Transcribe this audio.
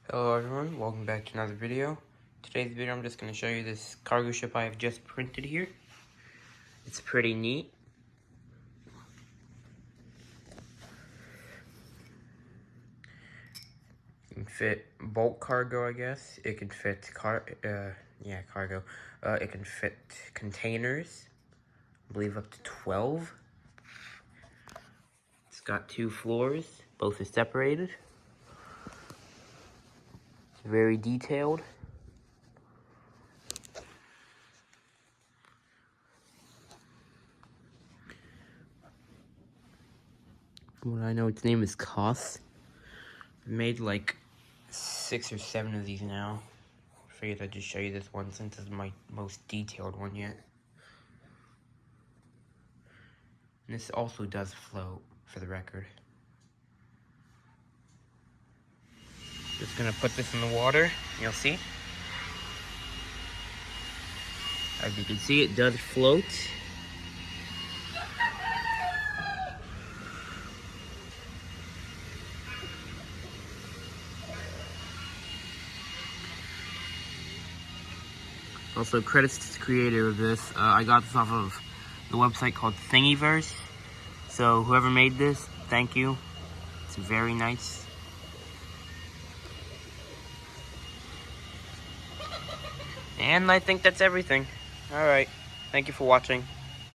Hello everyone, welcome back to another video. Today's video I'm just going to show you this cargo ship I have just printed here. It's pretty neat. It can fit bulk cargo, I guess. It can fit cargo. It can fit containers, I believe up to 12. It's got 2 floors, both are separated. It's very detailed. From what I know, its name is Koss. I made like 6 or 7 of these now. I figured I'd just show you this one since it's my most detailed one yet. And this also does float, for the record. Just gonna put this in the water, you'll see. As you can see, it does float. Also, credits to the creator of this. I got this off of the website called Thingiverse. So whoever made this, thank you. It's very nice. And I think that's everything. Alright, thank you for watching.